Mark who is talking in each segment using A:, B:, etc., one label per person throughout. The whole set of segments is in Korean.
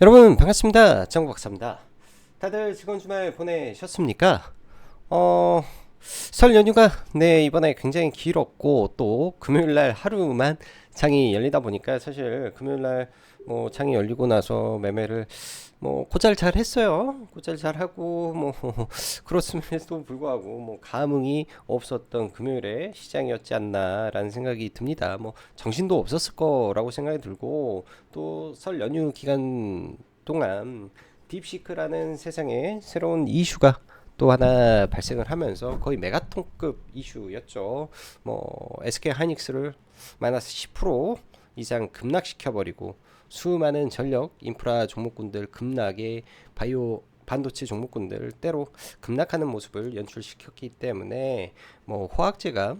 A: 여러분 반갑습니다. 정박사입니다. 다들 즐거운 주말 보내셨습니까? 설 연휴가 이번에 굉장히 길었고 또 금요일날 하루만 장이 열리다 보니까 사실 금요일날 뭐 장이 열리고 나서 매매를 뭐 고잘 잘 했어요. 고잘 잘 하고 뭐 그렇음에도 불구하고 뭐 감흥이 없었던 금요일에 시장이었지 않나라는 생각이 듭니다. 뭐 정신도 없었을 거라고 생각이 들고 또 설 연휴 기간 동안 딥시크라는 세상에 새로운 이슈가 또 하나 발생을 하면서 거의 메가톤급 이슈였죠. 뭐 SK 하이닉스를 마이너스 10% 이상 급락시켜버리고 수많은 전력 인프라 종목군들 급락에 바이오 반도체 종목군들 때로 급락하는 모습을 연출시켰기 때문에 뭐 화학재가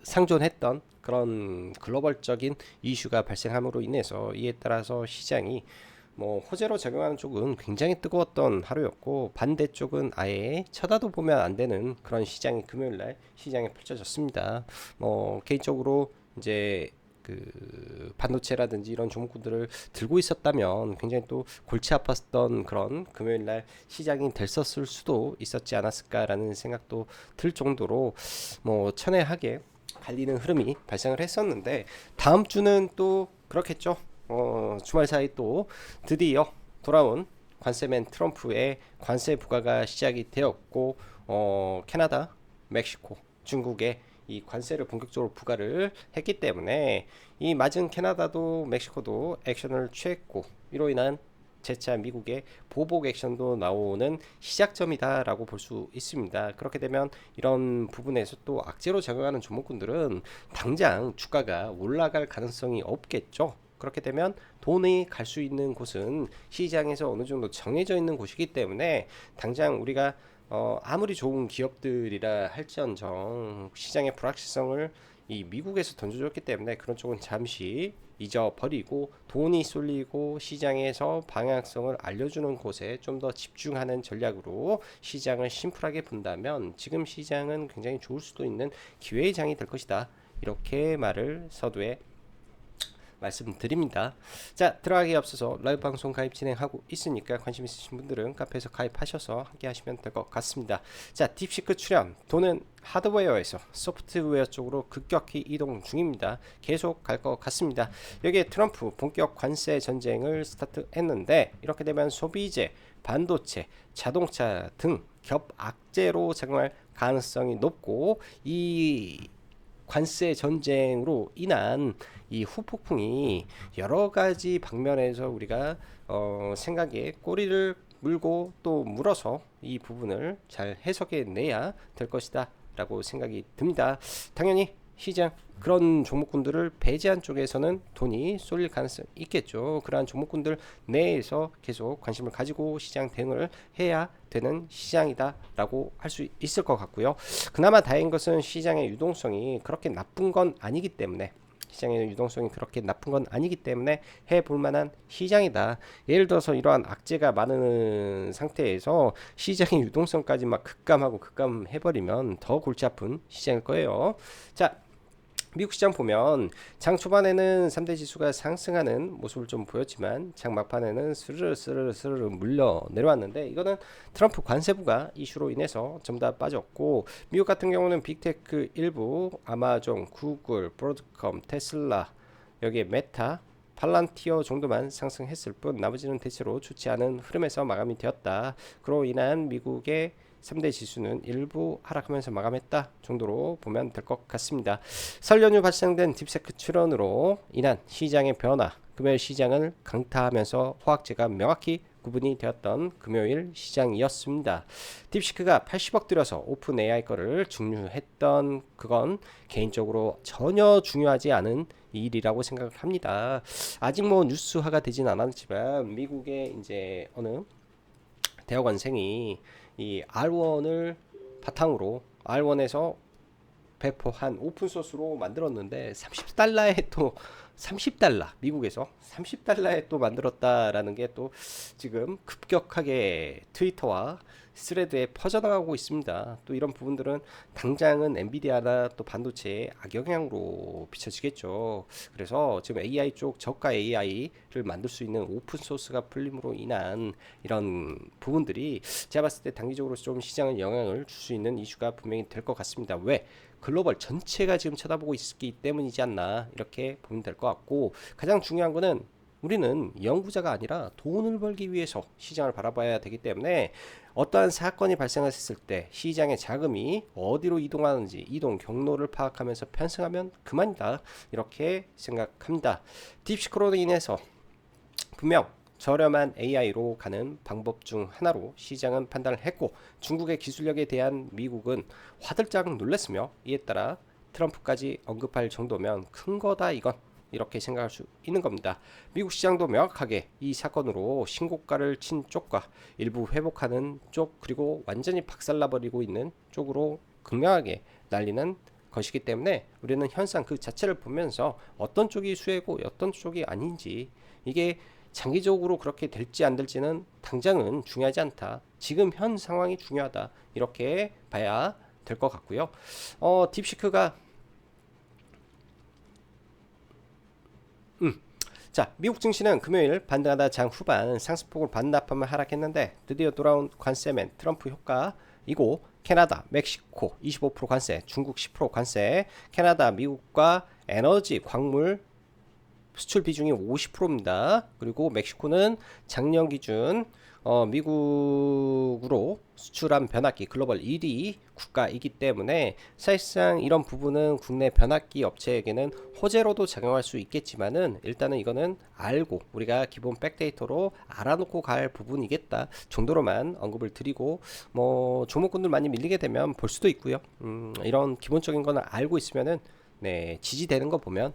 A: 상존했던 그런 글로벌적인 이슈가 발생함으로 인해서 이에 따라서 시장이 뭐 호재로 작용하는 쪽은 굉장히 뜨거웠던 하루였고 반대쪽은 아예 쳐다도 보면 안 되는 그런 시장이 금요일날 시장에 펼쳐졌습니다. 뭐 개인적으로 이제 그 반도체라든지 이런 종목들을 들고 있었다면 굉장히 또 골치 아팠던 그런 금요일날 시장이 됐었을 수도 있었지 않았을까라는 생각도 들 정도로 뭐 천외하게 갈리는 흐름이 발생을 했었는데 다음 주는 또 그렇겠죠. 주말 사이 또 드디어 돌아온 관세맨 트럼프의 관세 부과가 시작이 되었고 캐나다, 멕시코, 중국에 이 관세를 본격적으로 부과를 했기 때문에 이 맞은 캐나다도 멕시코도 액션을 취했고 이로 인한 재차 미국의 보복 액션도 나오는 시작점이다라고 볼 수 있습니다. 그렇게 되면 이런 부분에서 또 악재로 작용하는 종목군들은 당장 주가가 올라갈 가능성이 없겠죠. 그렇게 되면 돈이 갈 수 있는 곳은 시장에서 어느 정도 정해져 있는 곳이기 때문에 당장 우리가 아무리 좋은 기업들이라 할지언정 시장의 불확실성을 이 미국에서 던져줬기 때문에 그런 쪽은 잠시 잊어버리고 돈이 쏠리고 시장에서 방향성을 알려주는 곳에 좀 더 집중하는 전략으로 시장을 심플하게 본다면 지금 시장은 굉장히 좋을 수도 있는 기회의 장이 될 것이다. 이렇게 말을 서두에 말씀드립니다. 자, 들어가기에 앞서서 라이브 방송 가입 진행하고 있으니까 관심 있으신 분들은 카페에서 가입하셔서 함께 하시면 될 것 같습니다. 자, 딥시크 출연 돈은 하드웨어에서 소프트웨어 쪽으로 급격히 이동 중입니다. 계속 갈 것 같습니다. 여기에 트럼프 본격 관세 전쟁을 스타트했는데 이렇게 되면 소비재, 반도체, 자동차 등 겹악재로 작용할 가능성이 높고 이 관세 전쟁으로 인한 이 후폭풍이 여러 가지 방면에서 우리가 생각에 꼬리를 물고 또 물어서 이 부분을 잘 해석해 내야 될 것이다 라고 생각이 듭니다. 당연히 시장 그런 종목군들을 배제한 쪽에서는 돈이 쏠릴 가능성이 있겠죠. 그러한 종목군들 내에서 계속 관심을 가지고 시장 대응을 해야 되는 시장이다라고 할 수 있을 것 같고요. 그나마 다행인 것은 시장의 유동성이 그렇게 나쁜 건 아니기 때문에 시장의 유동성이 그렇게 나쁜 건 아니기 때문에 해볼 만한 시장이다. 예를 들어서 이러한 악재가 많은 상태에서 시장의 유동성까지 막 급감하고 급감해버리면 더 골치 아픈 시장일 거예요. 자, 미국 시장 보면 장 초반에는 3대 지수가 상승하는 모습을 좀 보였지만 장 막판에는 스르르 물려 내려왔는데 이거는 트럼프 관세부가 이슈로 인해서 전부 다 빠졌고 미국 같은 경우는 빅테크 일부 아마존, 구글, 브로드컴, 테슬라 여기에 메타 팔란티어 정도만 상승했을 뿐 나머지는 대체로 좋지 않은 흐름에서 마감이 되었다. 그로 인한 미국의 3대 지수는 일부 하락하면서 마감했다 정도로 보면 될 것 같습니다. 설 연휴 발생된 딥세크 출현으로 인한 시장의 변화, 금요일 시장을 강타하면서 화학재가 명확히 구분이 되었던 금요일 시장이었습니다. 딥시크가 80억 들여서 오픈 AI 거를 중류했던 그건 개인적으로 전혀 중요하지 않은 일이라고 생각을 합니다. 아직 뭐 뉴스화가 되진 않았지만 미국의 이제 어느 대학원생이 이 R1을 바탕으로 R1에서 배포한 오픈소스로 만들었는데 30달러에 또 30달러, 미국에서 30달러에 또 만들었다라는 게 또 지금 급격하게 트위터와 스레드에 퍼져나가고 있습니다. 또 이런 부분들은 당장은 엔비디아나 또 반도체에 악영향으로 비춰지겠죠. 그래서 지금 AI 쪽 저가 AI를 만들 수 있는 오픈 소스가 풀림으로 인한 이런 부분들이 제가 봤을 때 단기적으로 좀 시장에 영향을 줄 수 있는 이슈가 분명히 될 것 같습니다. 왜? 글로벌 전체가 지금 쳐다보고 있기 때문이지 않나 이렇게 보면 될 것 같고, 가장 중요한 거는 우리는 연구자가 아니라 돈을 벌기 위해서 시장을 바라봐야 되기 때문에 어떠한 사건이 발생했을 때 시장의 자금이 어디로 이동하는지 이동 경로를 파악하면서 편승하면 그만이다 이렇게 생각합니다. 딥시크로 인해서 분명 저렴한 AI로 가는 방법 중 하나로 시장은 판단을 했고, 중국의 기술력에 대한 미국은 화들짝 놀랐으며, 이에 따라 트럼프까지 언급할 정도면 큰 거다 이건, 이렇게 생각할 수 있는 겁니다. 미국 시장도 명확하게 이 사건으로 신고가를 친 쪽과 일부 회복하는 쪽, 그리고 완전히 박살나버리고 있는 쪽으로 극명하게 날리는 것이기 때문에 우리는 현상 그 자체를 보면서 어떤 쪽이 수혜고 어떤 쪽이 아닌지, 이게 장기적으로 그렇게 될지 안 될지는 당장은 중요하지 않다. 지금 현 상황이 중요하다. 이렇게 봐야 될 것 같고요. 딥시크가 자, 미국 증시는 금요일 반등하다 장 후반 상승폭을 반납하며 하락했는데 드디어 돌아온 관세맨 트럼프 효과이고, 캐나다, 멕시코 25% 관세, 중국 10% 관세, 캐나다, 미국과 에너지, 광물 수출 비중이 50%입니다. 그리고 멕시코는 작년 기준 미국으로 수출한 변압기 글로벌 1위 국가이기 때문에 사실상 이런 부분은 국내 변압기 업체에게는 호재로도 작용할 수 있겠지만은, 일단은 이거는 알고 우리가 기본 백데이터로 알아놓고 갈 부분이겠다 정도로만 언급을 드리고, 뭐 종목군들 많이 밀리게 되면 볼 수도 있고요. 이런 기본적인 거는 알고 있으면은 네, 지지되는 거 보면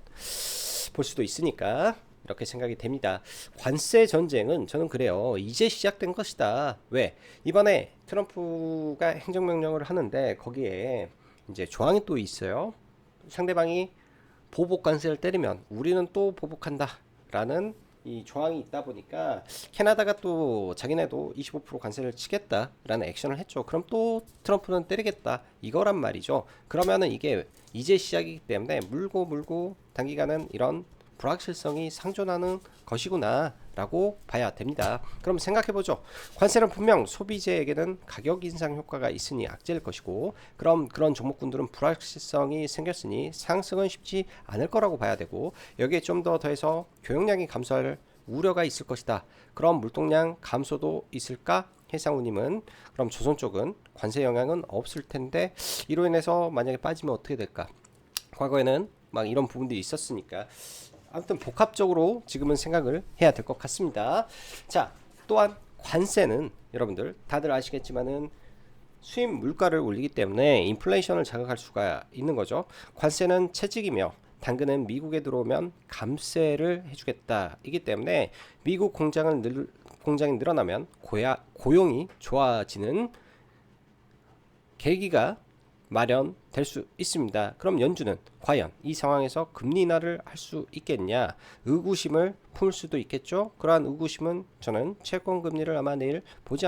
A: 볼 수도 있으니까 이렇게 생각이 됩니다. 관세 전쟁은 저는 그래요. 이제 시작된 것이다. 왜? 이번에 트럼프가 행정명령을 하는데 거기에 이제 조항이 또 있어요. 상대방이 보복 관세를 때리면 우리는 또 보복한다 라는 이 조항이 있다 보니까 캐나다가 또 자기네도 25% 관세를 치겠다라는 액션을 했죠. 그럼 또 트럼프는 때리겠다 이거란 말이죠. 그러면은 이게 이제 시작이기 때문에 물고 단기간은 이런 불확실성이 상존하는 것이구나 라고 봐야 됩니다. 그럼 생각해보죠. 관세는 분명 소비재에게는 가격 인상 효과가 있으니 악재일 것이고, 그럼 그런 종목군들은 불확실성이 생겼으니 상승은 쉽지 않을 거라고 봐야 되고, 여기에 좀 더 더해서 교역량이 감소할 우려가 있을 것이다. 그럼 물동량 감소도 있을까? 해상우님은 그럼 조선 쪽은 관세 영향은 없을 텐데 이로 인해서 만약에 빠지면 어떻게 될까? 과거에는 막 이런 부분들이 있었으니까 아무튼 복합적으로 지금은 생각을 해야 될 것 같습니다. 자, 또한 관세는 여러분들 다들 아시겠지만은 수입 물가를 올리기 때문에 인플레이션을 자극할 수가 있는 거죠. 관세는 채찍이며 당근은 미국에 들어오면 감세를 해주겠다 이기 때문에 미국 공장이 늘어나면 고용이 좋아지는 계기가 마련될 수 있습니다. 그럼 연준은 과연 이 상황에서 금리 인하를 할 수 있겠냐, 의구심을 품을 수도 있겠죠. 그러한 의구심은 저는 채권 금리를 아마 내일 보지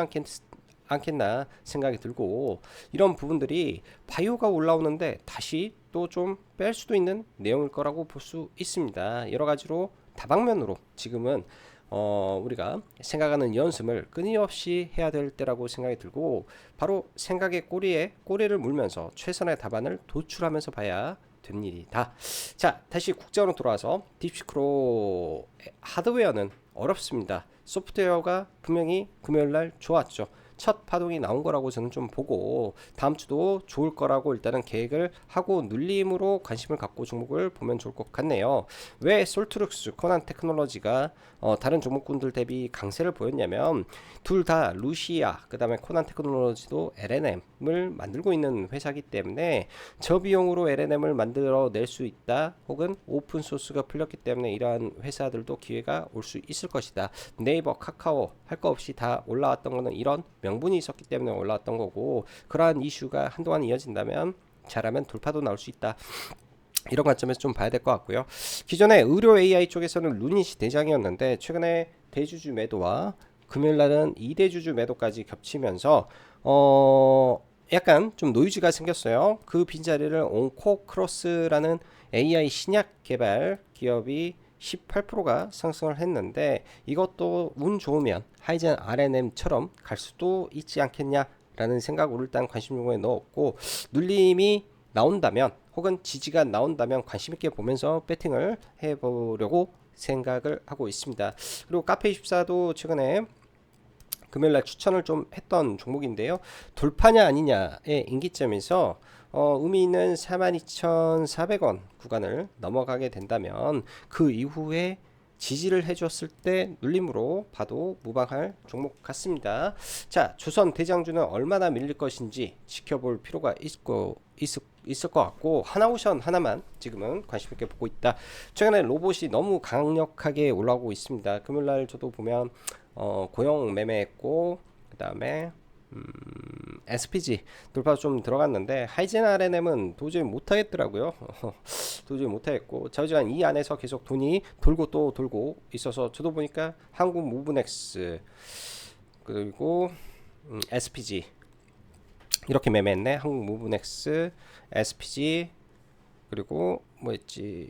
A: 않겠나 생각이 들고, 이런 부분들이 바이오가 올라오는데 다시 또 좀 뺄 수도 있는 내용일 거라고 볼 수 있습니다. 여러 가지로 다방면으로 지금은 우리가 생각하는 연습을 끊임없이 해야 될 때라고 생각이 들고, 바로 생각의 꼬리를 물면서 최선의 답안을 도출하면서 봐야 된 일이다. 자, 다시 국제화로 돌아와서 딥시크로 하드웨어는 어렵습니다. 소프트웨어가 분명히 금요일날 좋았죠. 첫 파동이 나온 거라고 저는 좀 보고, 다음 주도 좋을 거라고 일단은 계획을 하고 눌림으로 관심을 갖고 종목을 보면 좋을 것 같네요. 왜 솔트룩스, 코난 테크놀로지가 다른 종목군들 대비 강세를 보였냐면, 둘 다 루시아, 그 다음에 코난 테크놀로지도 LNM을 만들고 있는 회사이기 때문에 저비용으로 LNM을 만들어낼 수 있다, 혹은 오픈 소스가 풀렸기 때문에 이러한 회사들도 기회가 올 수 있을 것이다. 네이버, 카카오 할 거 없이 다 올라왔던 거는 이런 명분이 있었기 때문에 올라왔던 거고, 그러한 이슈가 한동안 이어진다면 잘하면 돌파도 나올 수 있다. 이런 관점에서 좀 봐야 될 것 같고요. 기존에 의료 AI 쪽에서는 루닛이 대장이었는데 최근에 대주주 매도와 금요일날은 2대주주 매도까지 겹치면서 약간 좀 노이즈가 생겼어요. 그 빈자리를 온코크로스라는 AI 신약 개발 기업이 18%가 상승을 했는데 이것도 운 좋으면 하이젠 RNM처럼 갈 수도 있지 않겠냐라는 생각으로 일단 관심 요구에 넣었고, 눌림이 나온다면 혹은 지지가 나온다면 관심 있게 보면서 배팅을 해보려고 생각을 하고 있습니다. 그리고 카페24도 최근에 금요일날 추천을 좀 했던 종목인데요. 돌파냐 아니냐의 인기점에서 의미 있는 42,400원 구간을 넘어가게 된다면 그 이후에 지지를 해줬을 때 눌림으로 봐도 무방할 종목 같습니다. 자, 조선 대장주는 얼마나 밀릴 것인지 지켜볼 필요가 있을 것 같고, 하나오션 하나만 지금은 관심 있게 보고 있다. 최근에 로봇이 너무 강력하게 올라오고 있습니다. 금요일날 저도 보면 고용 매매했고, 그 다음에 SPG 돌파 좀 들어갔는데 하이젠 RNM은 도저히 못하겠더라고요. 도저히 못하겠고 저지간 이 안에서 계속 돈이 돌고 또 돌고 있어서 저도 보니까 한국 무브넥스 그리고 SPG 이렇게 매매했네. 한국 무브넥스, SPG 그리고 뭐였지,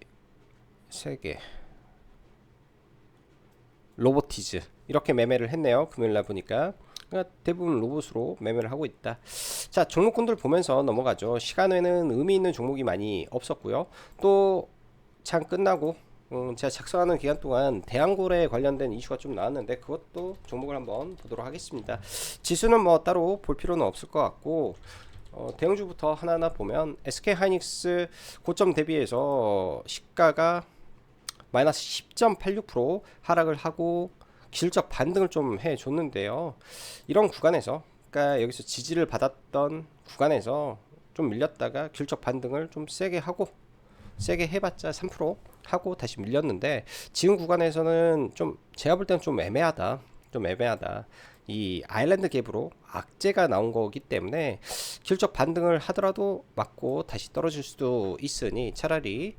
A: 세 개, 로보티즈 이렇게 매매를 했네요. 금요일날 보니까 그러니까 대부분 로봇으로 매매를 하고 있다. 자, 종목군들 보면서 넘어가죠. 시간에는 의미 있는 종목이 많이 없었고요. 또 장 끝나고 제가 작성하는 기간 동안 대한고래 관련된 이슈가 좀 나왔는데 그것도 종목을 한번 보도록 하겠습니다. 지수는 뭐 따로 볼 필요는 없을 것 같고, 대형주부터 하나하나 보면 SK하이닉스 고점 대비해서 시가가 마이너스 10.86% 하락을 하고 기술적 반등을 좀 해줬는데요. 이런 구간에서, 그러니까 여기서 지지를 받았던 구간에서 좀 밀렸다가 기술적 반등을 좀 세게 해봤자 3% 하고 다시 밀렸는데, 지금 구간에서는 좀 제가 볼 때는 좀 애매하다. 이 아일랜드 갭으로 악재가 나온 거기 때문에 기술적 반등을 하더라도 맞고 다시 떨어질 수도 있으니 차라리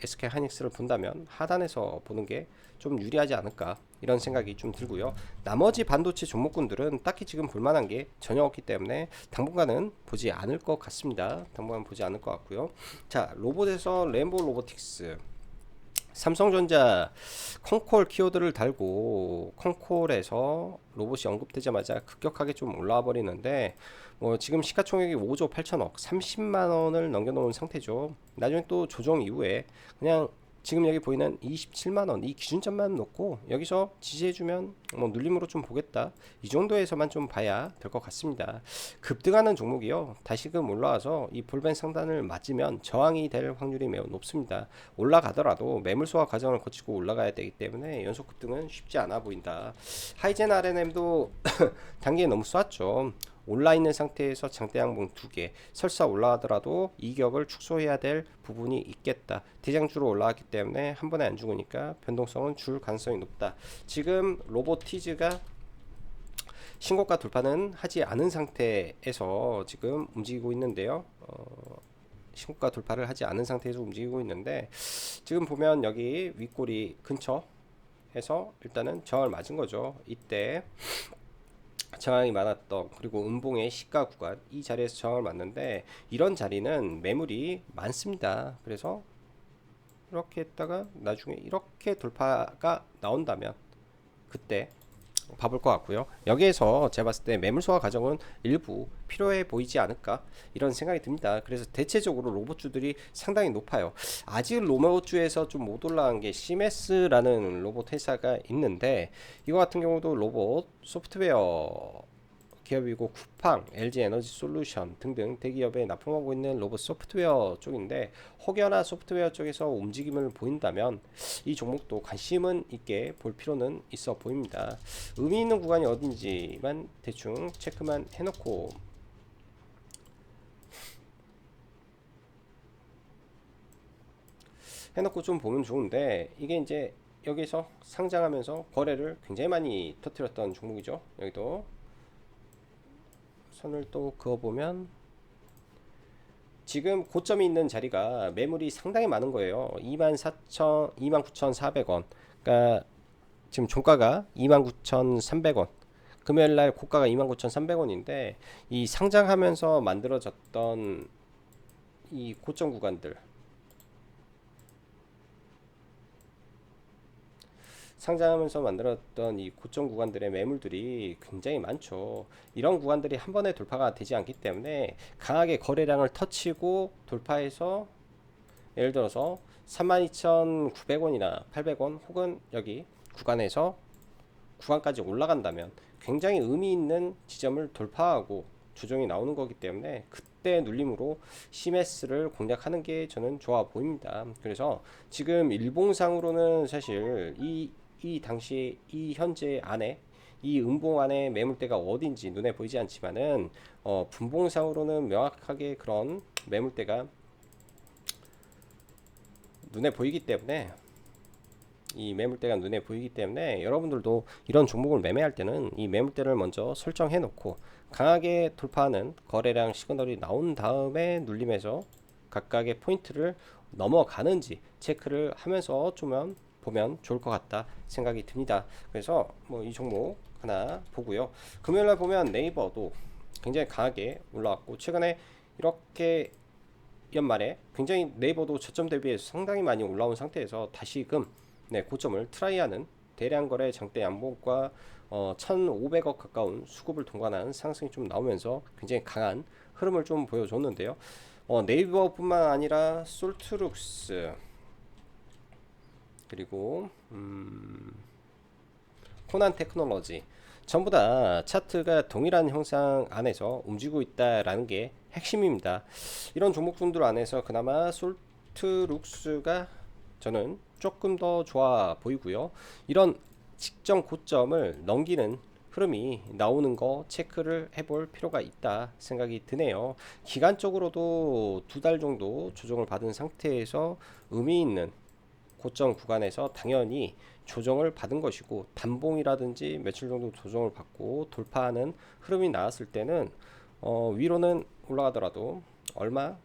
A: SK 하이닉스를 본다면 하단에서 보는 게 좀 유리하지 않을까, 이런 생각이 좀 들고요. 나머지 반도체 종목군들은 딱히 지금 볼만한 게 전혀 없기 때문에 당분간은 보지 않을 것 같습니다. 자, 로봇에서 램보 로보틱스, 삼성전자 콩콜 키워드를 달고 콩콜에서 로봇이 언급되자마자 급격하게 좀 올라와 버리는데, 뭐 지금 시가총액이 5조 8천억 30만원을 넘겨놓은 상태죠. 나중에 또 조정 이후에 그냥 지금 여기 보이는 27만원 이 기준점만 놓고 여기서 지지해주면 뭐 눌림으로 좀 보겠다, 이 정도에서만 좀 봐야 될 것 같습니다. 급등하는 종목이요, 다시금 올라와서 이 볼벤 상단을 맞으면 저항이 될 확률이 매우 높습니다. 올라가더라도 매물 소화 과정을 거치고 올라가야 되기 때문에 연속 급등은 쉽지 않아 보인다. 하이젠 RNM도 단기에 너무 쐈죠. 올라있는 상태에서 장대 양봉 2개, 설사 올라가더라도 이격을 축소해야 될 부분이 있겠다. 대장주로 올라왔기 때문에 한 번에 안 죽으니까 변동성은 줄 가능성이 높다. 지금 로보티즈가 신고가 돌파는 하지 않은 상태에서 지금 움직이고 있는데요. 신고가 돌파를 하지 않은 상태에서 움직이고 있는데, 지금 보면 여기 윗꼬리 근처에서 일단은 저항을 맞은 거죠. 이때 저항이 많았던, 그리고 음봉의 시가 구간 이 자리에서 저항을 맞는데, 이런 자리는 매물이 많습니다. 그래서 이렇게 했다가 나중에 이렇게 돌파가 나온다면 그때 봐볼 것 같고요. 여기에서 제가 봤을 때 매물 소화 과정은 일부 필요해 보이지 않을까, 이런 생각이 듭니다. 그래서 대체적으로 로봇주들이 상당히 높아요. 아직 로봇주에서 좀 못 올라간 게 시메스라는 로봇 회사가 있는데, 이거 같은 경우도 로봇 소프트웨어 기업이고 쿠팡, LG 에너지 솔루션 등등 대기업에 납품하고 있는 로봇 소프트웨어 쪽인데, 혹여나 소프트웨어 쪽에서 움직임을 보인다면 이 종목도 관심은 있게 볼 필요는 있어 보입니다. 의미 있는 구간이 어딘지만 대충 체크만 해놓고 좀 보면 좋은데, 이게 이제 여기서 상장하면서 거래를 굉장히 많이 터뜨렸던 종목이죠. 여기도 선을 또 그어보면 지금 고점이 있는 자리가 매물이 상당히 많은 거예요. 24,000, 29,400원. 그러니까 지금 종가가 29,300원. 금요일 날 고가가 29,300원인데 이 상장하면서 만들어졌던 이 고점 구간들, 상장하면서 만들었던 이 고점 구간들의 매물들이 굉장히 많죠. 이런 구간들이 한 번에 돌파가 되지 않기 때문에 강하게 거래량을 터치고 돌파해서 예를 들어서 32,900원이나 800원 혹은 여기 구간에서 구간까지 올라간다면 굉장히 의미 있는 지점을 돌파하고 조정이 나오는 거기 때문에 그때 눌림으로 CMS를 공략하는 게 저는 좋아 보입니다. 그래서 지금 일봉상으로는 사실 이 당시 이 현재 안에 이 음봉 안에 매물대가 어딘지 눈에 보이지 않지만은 분봉상으로는 명확하게 그런 매물대가 눈에 보이기 때문에 이 매물대가 눈에 보이기 때문에 여러분들도 이런 종목을 매매할 때는 이 매물대를 먼저 설정해 놓고 강하게 돌파하는 거래량 시그널이 나온 다음에 눌림에서 각각의 포인트를 넘어가는지 체크를 하면서 좀 보면 좋을 것 같다 생각이 듭니다. 그래서 뭐 이 종목 하나 보고요. 금요일날 보면 네이버도 굉장히 강하게 올라왔고 최근에 이렇게 연말에 굉장히 네이버도 저점 대비해서 상당히 많이 올라온 상태에서 다시금 고점을 트라이하는 대량 거래 장대 양봉과 1,500억 가까운 수급을 동반한 상승이 좀 나오면서 굉장히 강한 흐름을 좀 보여줬는데요. 네이버뿐만 아니라 솔트룩스 그리고 코난 테크놀로지 전부 다 차트가 동일한 형상 안에서 움직이고 있다라는 게 핵심입니다. 이런 종목군들 안에서 그나마 솔트룩스가 저는 조금 더 좋아 보이고요. 이런 직전 고점을 넘기는 흐름이 나오는 거 체크를 해볼 필요가 있다 생각이 드네요. 기간적으로도 2달 정도 조정을 받은 상태에서 의미 있는 고점 구간에서 당연히 조정을 받은 것이고 단봉이라든지 며칠 정도 조정을 받고 돌파하는 흐름이 나왔을 때는 위로는 올라가더라도 얼마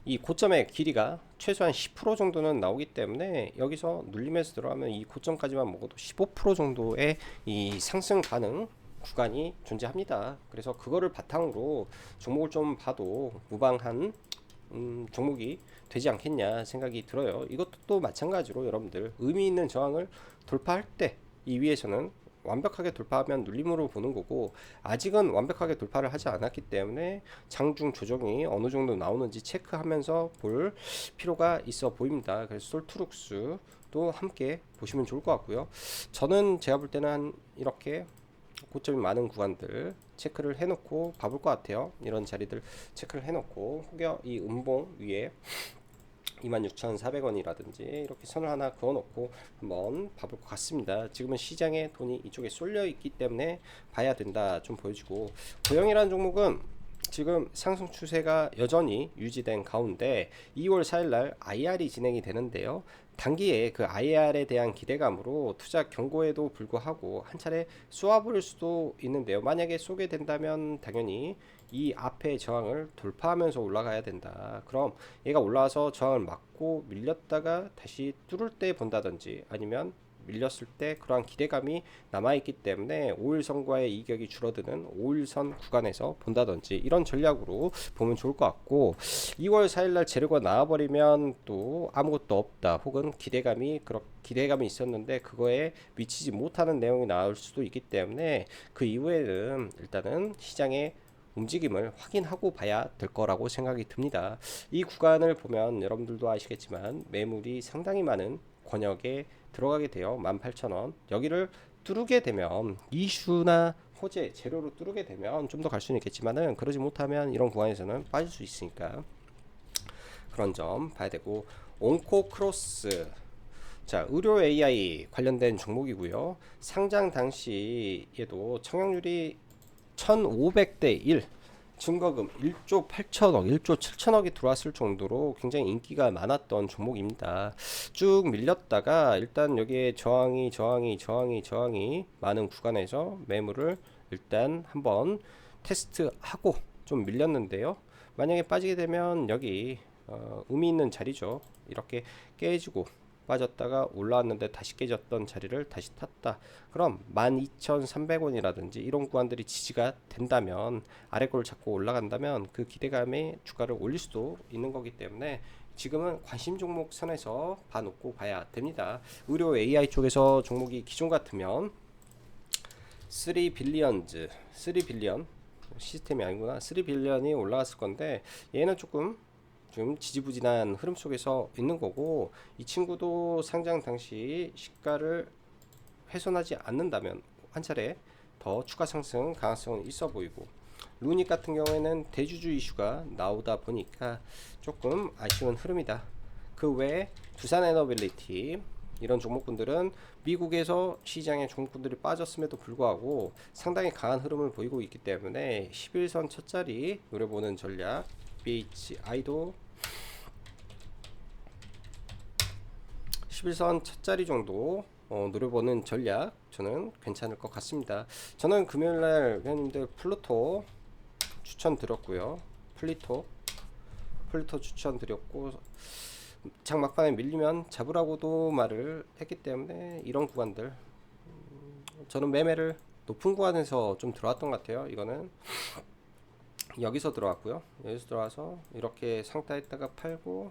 A: 이 고점의 길이가 최소한 10% 정도는 나오기 때문에 여기서 눌림에서 들어가면 이 고점까지만 먹어도 15% 정도의 이 상승 가능 구간이 존재합니다. 그래서 그거를 바탕으로 종목을 좀 봐도 무방한 종목이 되지 않겠냐 생각이 들어요. 이것도 또 마찬가지로 여러분들 의미 있는 저항을 돌파할 때 이 위에서는 완벽하게 돌파하면 눌림으로 보는 거고 아직은 완벽하게 돌파를 하지 않았기 때문에 장중 조정이 어느 정도 나오는지 체크하면서 볼 필요가 있어 보입니다. 그래서 솔트룩스도 함께 보시면 좋을 것 같고요. 저는 제가 볼 때는 이렇게 고점이 많은 구간들 체크를 해놓고 봐볼 것 같아요. 이런 자리들 체크를 해놓고 혹여 이 음봉 위에 26,400원이라든지 이렇게 선을 하나 그어놓고 한번 봐볼 것 같습니다. 지금은 시장에 돈이 이쪽에 쏠려 있기 때문에 봐야 된다 좀 보여주고 고영이라는 종목은 지금 상승 추세가 여전히 유지된 가운데 2월 4일날 IR이 진행이 되는데요. 단기에 그 IR에 대한 기대감으로 투자 경고에도 불구하고 한 차례 쏘아버릴 수도 있는데요. 만약에 쏘게 된다면 당연히 이 앞에 저항을 돌파하면서 올라가야 된다. 그럼 얘가 올라와서 저항을 막고 밀렸다가 다시 뚫을 때 본다든지 아니면 밀렸을 때 그러한 기대감이 남아있기 때문에 5일선과의 이격이 줄어드는 5일선 구간에서 본다든지 이런 전략으로 보면 좋을 것 같고 2월 4일날 재료가 나와버리면 또 아무것도 없다 혹은 기대감이 있었는데 그거에 미치지 못하는 내용이 나올 수도 있기 때문에 그 이후에는 일단은 시장의 움직임을 확인하고 봐야 될 거라고 생각이 듭니다. 이 구간을 보면 여러분들도 아시겠지만 매물이 상당히 많은 권역에 들어가게 돼요. 18,000원 여기를 뚫게 되면 이슈나 호재 재료로 뚫게 되면 좀 더 갈 수는 있겠지만은 그러지 못하면 이런 구간에서는 빠질 수 있으니까 그런 점 봐야 되고 온코크로스 자 의료 AI 관련된 종목이고요. 상장 당시에도 청약률이 1500대 1 증거금 1조 8천억, 1조 7천억이 들어왔을 정도로 굉장히 인기가 많았던 종목입니다. 쭉 밀렸다가 일단 여기에 저항이 많은 구간에서 매물을 일단 한번 테스트하고 좀 밀렸는데요. 만약에 빠지게 되면 여기 의미 있는 자리죠. 이렇게 깨지고 빠졌다가 올라왔는데 다시 깨졌던 자리를 다시 탔다. 그럼 12,300원이라든지 이런 구간들이 지지가 된다면, 아래 걸 잡고 올라간다면 그 기대감에 주가를 올릴 수도 있는 거기 때문에 지금은 관심 종목 선에서 봐놓고 봐야 됩니다. 의료 AI 쪽에서 종목이 기존 같으면 3빌리언즈, 3빌리언 시스템이 아니구나. 3빌리언이 올라갔을 건데 얘는 조금 좀 지지부진한 흐름 속에서 있는 거고, 이 친구도 상장 당시 시가를 훼손하지 않는다면 한 차례 더 추가 상승 가능성은 있어 보이고, 루닉 같은 경우에는 대주주 이슈가 나오다 보니까 조금 아쉬운 흐름이다. 그 외에 두산에너빌리티 이런 종목군들은 미국에서 시장의 종목군들이 빠졌음에도 불구하고 상당히 강한 흐름을 보이고 있기 때문에 11선 첫 자리 노려보는 전략, BHI도 11선 첫 자리 정도 노려보는 전략 저는 괜찮을 것 같습니다. 저는 금요일날 회원님들 플루토 추천드렸고요. 플리토 추천드렸고, 장 막판에 밀리면 잡으라고도 말을 했기 때문에 이런 구간들 저는 매매를 높은 구간에서 좀 들어왔던 것 같아요. 이거는 여기서 들어왔고요. 여기서 들어와서 이렇게 상따했다가 팔고,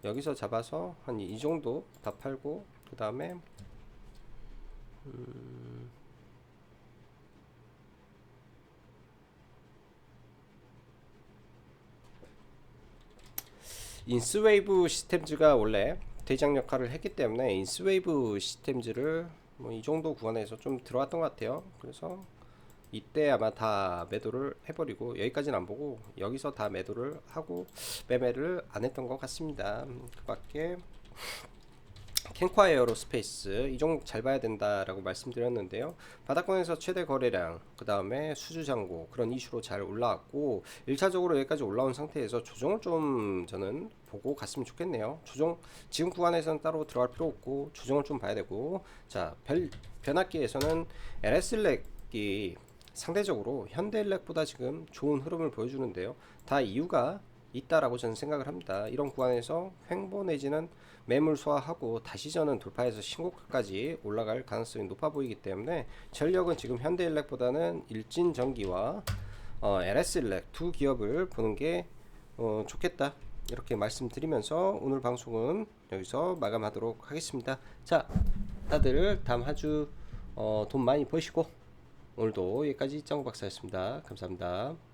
A: 여기서 잡아서 한 이 정도 다 팔고, 그 다음에 인스웨이브 시스템즈가 원래 대장 역할을 했기 때문에 인스웨이브 시스템즈를 뭐 이 정도 구간에서 좀 들어왔던 것 같아요. 그래서 이때 아마 다 매도를 해버리고, 여기까지는 안 보고 여기서 다 매도를 하고 매매를 안 했던 것 같습니다. 그 밖에 캔콰 에어로스페이스 이 종목 잘 봐야 된다라고 말씀드렸는데요. 바닥권에서 최대 거래량, 그 다음에 수주 잔고 그런 이슈로 잘 올라왔고, 1차적으로 여기까지 올라온 상태에서 조정을 좀 저는 보고 갔으면 좋겠네요. 조정 지금 구간에서는 따로 들어갈 필요 없고 조정을 좀 봐야 되고, 자 변압기에서는 LS일렉이 상대적으로 현대일렉보다 지금 좋은 흐름을 보여주는데요. 다 이유가 있다라고 저는 생각을 합니다. 이런 구간에서 횡보 내지는 매물 소화하고 다시 저는 돌파해서 신고가까지 올라갈 가능성이 높아 보이기 때문에 전력은 지금 현대일렉보다는 일진전기와 LS일렉 두 기업을 보는 게 좋겠다, 이렇게 말씀드리면서 오늘 방송은 여기서 마감하도록 하겠습니다. 자, 다들 다음 한 주 돈 많이 버시고, 오늘도 여기까지 짱구 박사였습니다. 감사합니다.